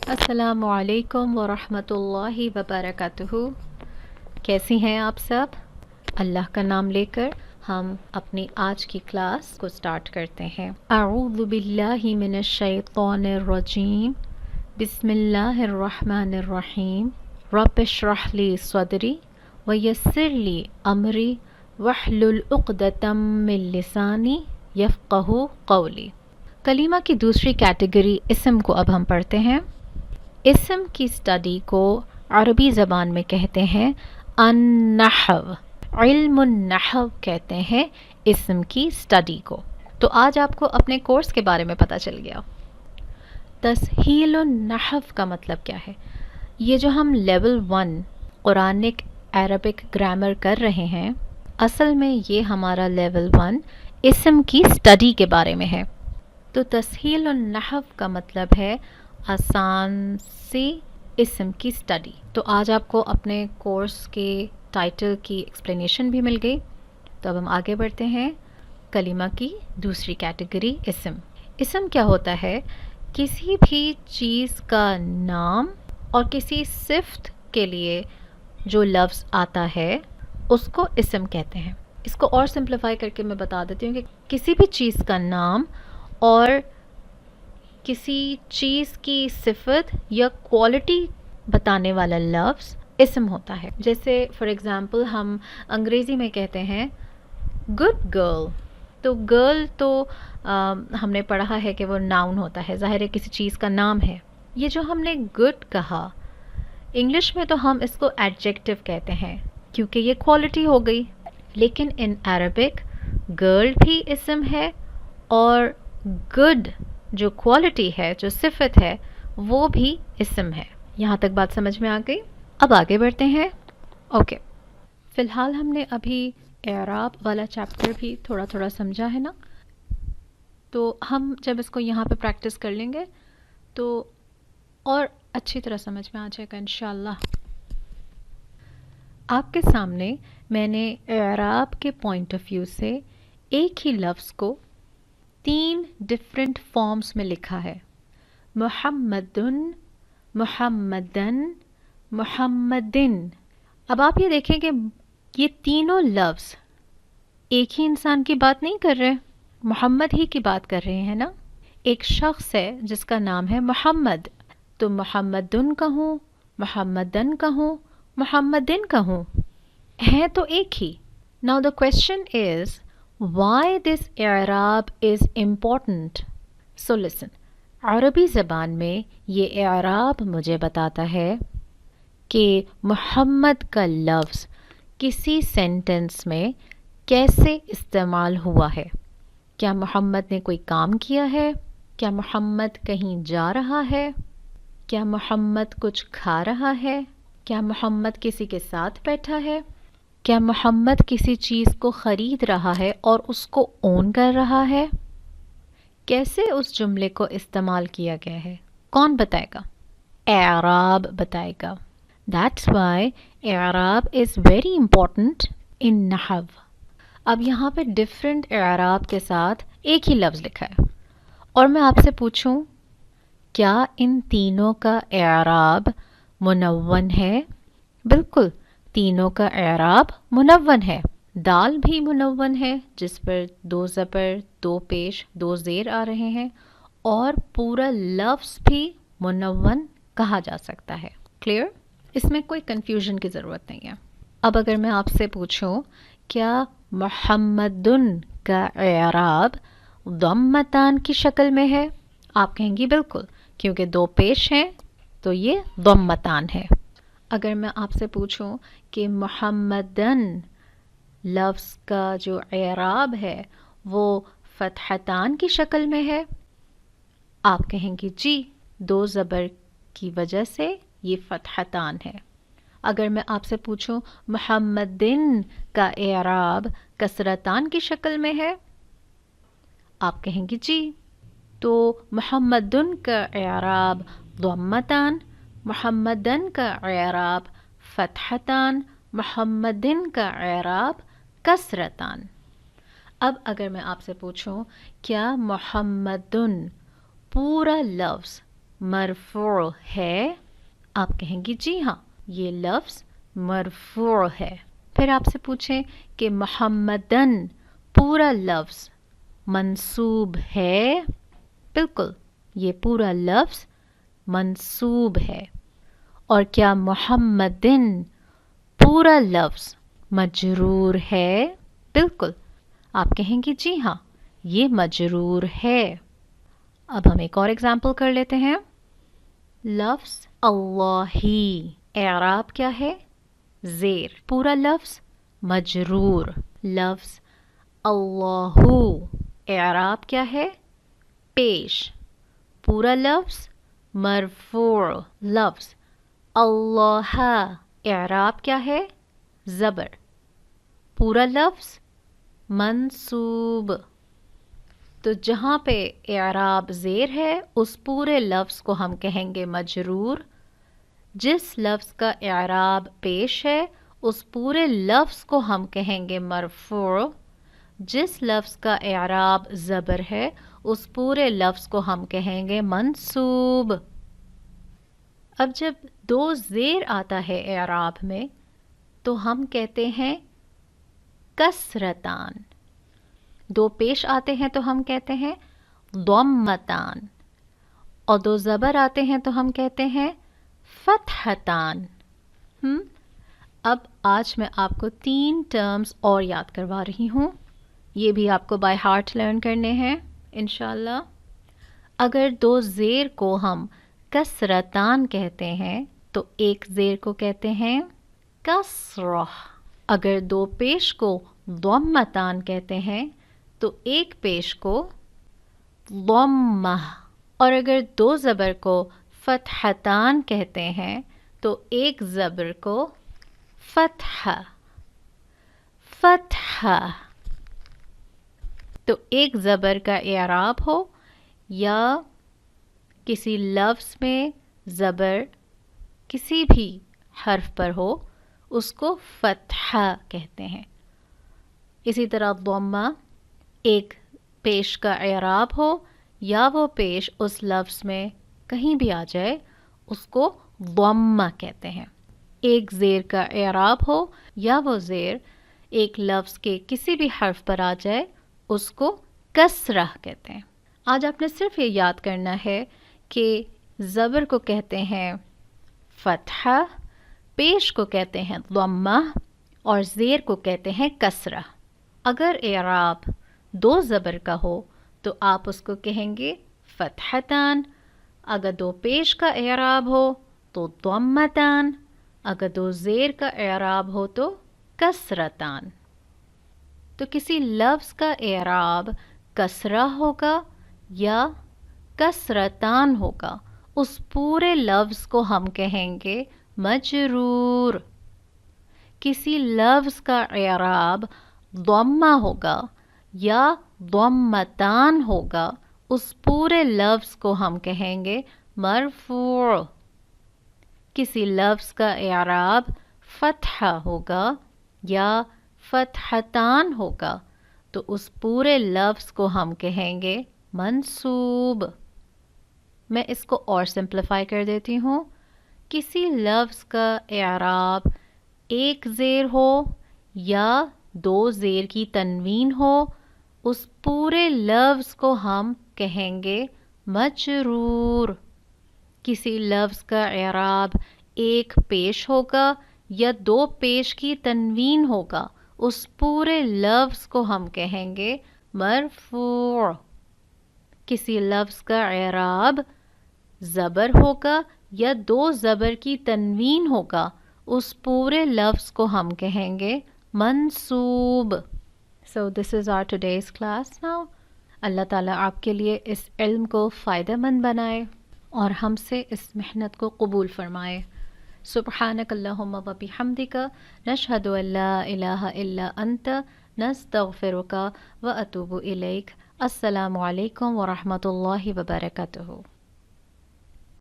السلام علیکم ورحمۃ اللہ وبرکاتہ. کیسی ہیں آپ سب؟ اللہ کا نام لے کر ہم اپنی آج کی کلاس کو سٹارٹ کرتے ہیں. اعوذ باللہ من الشیطان الرجیم. بسم اللہ الرحمن الرحیم. رب اشرح لی صدری ویسر لی امری واحلل عقدۃ من لسانی یفقہوا قولی. کلمہ کی دوسری کیٹیگری اسم کو اب ہم پڑھتے ہیں. اسم کی اسٹڈی کو عربی زبان میں کہتے ہیں النحو. علم النحو کہتے ہیں اسم کی اسٹڈی کو. تو آج آپ کو اپنے کورس کے بارے میں پتہ چل گیا. تسہیل النحو کا مطلب کیا ہے؟ یہ جو ہم لیول 1 قرآنک عربک گرامر کر رہے ہیں، اصل میں یہ ہمارا لیول 1 اسم کی اسٹڈی کے بارے میں ہے. تو تسہیل النحو کا مطلب ہے آسان سی اسم کی اسٹڈی. تو آج آپ کو اپنے کورس کے ٹائٹل کی ایکسپلینیشن بھی مل گئی. تو اب ہم آگے بڑھتے ہیں. کلمہ کی دوسری کیٹیگری اسم. اسم کیا ہوتا ہے؟ کسی بھی چیز کا نام اور کسی صفت کے لیے جو لفظ آتا ہے اس کو اسم کہتے ہیں. اس کو اور سمپلیفائی کر کے میں بتا دیتی ہوں کہ کسی بھی چیز کا نام اور کسی چیز کی صفت یا کوالٹی بتانے والا لفظ اسم ہوتا ہے. جیسے فار ایگزامپل ہم انگریزی میں کہتے ہیں گڈ گرل. تو گرل تو ہم نے پڑھا ہے کہ وہ ناؤن ہوتا ہے، ظاہر ہے کسی چیز کا نام ہے. یہ جو ہم نے گڈ کہا، انگلش میں تو ہم اس کو ایڈجیکٹو کہتے ہیں کیونکہ یہ کوالٹی ہو گئی. لیکن ان عربک گرل بھی اسم ہے اور گڈ جو کوالٹی ہے، جو صفت ہے، وہ بھی اسم ہے. یہاں تک بات سمجھ میں آ گئی؟ اب آگے بڑھتے ہیں. اوکے، فی الحال ہم نے ابھی اعراب والا چیپٹر بھی تھوڑا تھوڑا سمجھا ہے نا. تو ہم جب اس کو یہاں پہ پریکٹس کر لیں گے تو اور اچھی طرح سمجھ میں آ جائے گا انشاءاللہ. آپ کے سامنے میں نے اعراب کے پوائنٹ آف ویو سے ایک ہی لفظ کو 3 ڈفرینٹ فارمز میں لکھا ہے. محمدن، محمدن، محمدن. اب آپ یہ دیکھیں کہ یہ تینوں لفظ ایک ہی انسان کی بات نہیں کر رہے، محمد ہی کی بات کر رہے ہیں نا. ایک شخص ہے جس کا نام ہے محمد، تو محمدن کہوں، محمدن کہوں، محمدن کہوں، ہیں تو ایک ہی. Now the question is why this i'rab is important. So listen. عربی زبان میں یہ اعراب مجھے بتاتا ہے کہ محمد کا لفظ کسی سینٹنس میں کیسے استعمال ہوا ہے. کیا محمد نے کوئی کام کیا ہے؟ کیا محمد کہیں جا رہا ہے؟ کیا محمد کچھ کھا رہا ہے؟ کیا محمد کسی کے ساتھ بیٹھا ہے؟ کیا محمد کسی چیز کو خرید رہا ہے اور اس کو اون کر رہا ہے؟ کیسے اس جملے کو استعمال کیا گیا ہے؟ کون بتائے گا؟ اعراب بتائے گا. That's why اعراب is very important in نحو. اب یہاں پہ ڈفرینٹ اعراب کے ساتھ ایک ہی لفظ لکھا ہے اور میں آپ سے پوچھوں کیا ان تینوں کا اعراب منون ہے؟ بالکل، تینوں کا اعراب منون ہے. دال بھی منون ہے جس پر 2 زبر، 2 پیش، 2 زیر آ رہے ہیں، اور پورا لفظ بھی منون کہا جا سکتا ہے. کلیئر؟ اس میں کوئی کنفیوژن کی ضرورت نہیں ہے. اب اگر میں آپ سے پوچھوں کیا محمدن کا اعراب ضمتان کی شکل میں ہے؟ آپ کہیں گی بالکل، کیونکہ 2 پیش ہیں تو یہ ضمتان ہے. اگر میں آپ سے پوچھوں کہ محمدن لفظ کا جو اعراب ہے وہ فتحتان کی شکل میں ہے، آپ کہیں گی جی 2 زبر کی وجہ سے یہ فتحتان ہے. اگر میں آپ سے پوچھوں محمدن کا اعراب کسرتان کی شکل میں ہے، آپ کہیں گی جی. تو محمدن کا اعراب ضمتان، محمدن کا اعراب فتحتان، محمدن کا اعراب کسرتان. اب اگر میں آپ سے پوچھوں کیا محمدن پورا لفظ مرفوع ہے؟ آپ کہیں گی جی ہاں یہ لفظ مرفوع ہے. پھر آپ سے پوچھیں کہ محمدن پورا لفظ منصوب ہے؟ بالکل یہ پورا لفظ منصوب ہے. اور کیا محمدن پورا لفظ مجرور ہے؟ بالکل آپ کہیں گی جی ہاں یہ مجرور ہے. اب ہم ایک اور ایگزامپل کر لیتے ہیں. لفظ اللہی اعراب کیا ہے؟ زیر. پورا لفظ مجرور. لفظ اللہو اعراب کیا ہے؟ پیش. پورا لفظ مرفوع. لفظ اللہ اعراب کیا ہے؟ زبر. پورا لفظ منصوب. تو جہاں پہ اعراب زیر ہے اس پورے لفظ کو ہم کہیں گے مجرور. جس لفظ کا اعراب پیش ہے اس پورے لفظ کو ہم کہیں گے مرفوع. جس لفظ کا اعراب زبر ہے اس پورے لفظ کو ہم کہیں گے منصوب. اب جب دو زیر آتا ہے اعراب میں تو ہم کہتے ہیں کسرتان. دو پیش آتے ہیں تو ہم کہتے ہیں ضمتان. اور دو زبر آتے ہیں تو ہم کہتے ہیں فتحتان. اب آج میں آپ کو 3 ٹرمز اور یاد کروا رہی ہوں. یہ بھی آپ کو بائی ہارٹ لرن کرنے ہیں انشاءاللہ. اگر دو زیر کو ہم کسرتان کہتے ہیں تو ایک زیر کو کہتے ہیں کسرہ. اگر دو پیش کو ضمتان کہتے ہیں تو ایک پیش کو ضمہ. اور اگر دو زبر کو فتحتان کہتے ہیں تو ایک زبر کو فتح. فتح. تو ایک زبر کا اعراب ہو یا کسی لفظ میں زبر کسی بھی حرف پر ہو اس کو فتح کہتے ہیں. اسی طرح ضمہ ایک پیش کا اعراب ہو یا وہ پیش اس لفظ میں کہیں بھی آ جائے اس کو ضمہ کہتے ہیں. ایک زیر کا اعراب ہو یا وہ زیر ایک لفظ کے کسی بھی حرف پر آ جائے اس کو کسرہ کہتے ہیں. آج آپ نے صرف یہ یاد کرنا ہے کہ زبر کو کہتے ہیں فتحہ، پیش کو کہتے ہیں ضمہ اور زیر کو کہتے ہیں کسرہ. اگر اعراب دو زبر کا ہو تو آپ اس کو کہیں گے فتحتان. اگر دو پیش کا اعراب ہو تو ضمتان. اگر دو زیر کا اعراب ہو تو کسرتان. تو کسی لفظ کا اعراب کسرہ ہوگا یا کسرتان ہوگا اس پورے لفظ کو ہم کہیں گے مجرور. کسی لفظ کا اعراب ضمہ ہوگا یا ضمتان ہوگا اس پورے لفظ کو ہم کہیں گے مرفوع. کسی لفظ کا اعراب فتحہ ہوگا یا فتحتان ہوگا تو اس پورے لفظ کو ہم کہیں گے منصوب. میں اس کو اور سمپلیفائی کر دیتی ہوں. کسی لفظ کا اعراب ایک زیر ہو یا دو زیر کی تنوین ہو اس پورے لفظ کو ہم کہیں گے مجرور. کسی لفظ کا اعراب ایک پیش ہوگا یا دو پیش کی تنوین ہوگا اس پورے لفظ کو ہم کہیں گے مرفوع. کسی لفظ کا اعراب زبر ہوگا یا دو زبر کی تنوین ہوگا اس پورے لفظ کو ہم کہیں گے منصوب. So this is our today's class now. اللہ تعالیٰ آپ کے لیے اس علم کو فائدہ مند بنائے اور ہم سے اس محنت کو قبول فرمائے. سبحانک اللہم و بحمدک نشہد ان لا الہ الا انت نستغفرک و اتوب الیک. السلام علیکم ورحمۃ اللہ وبرکاتہ.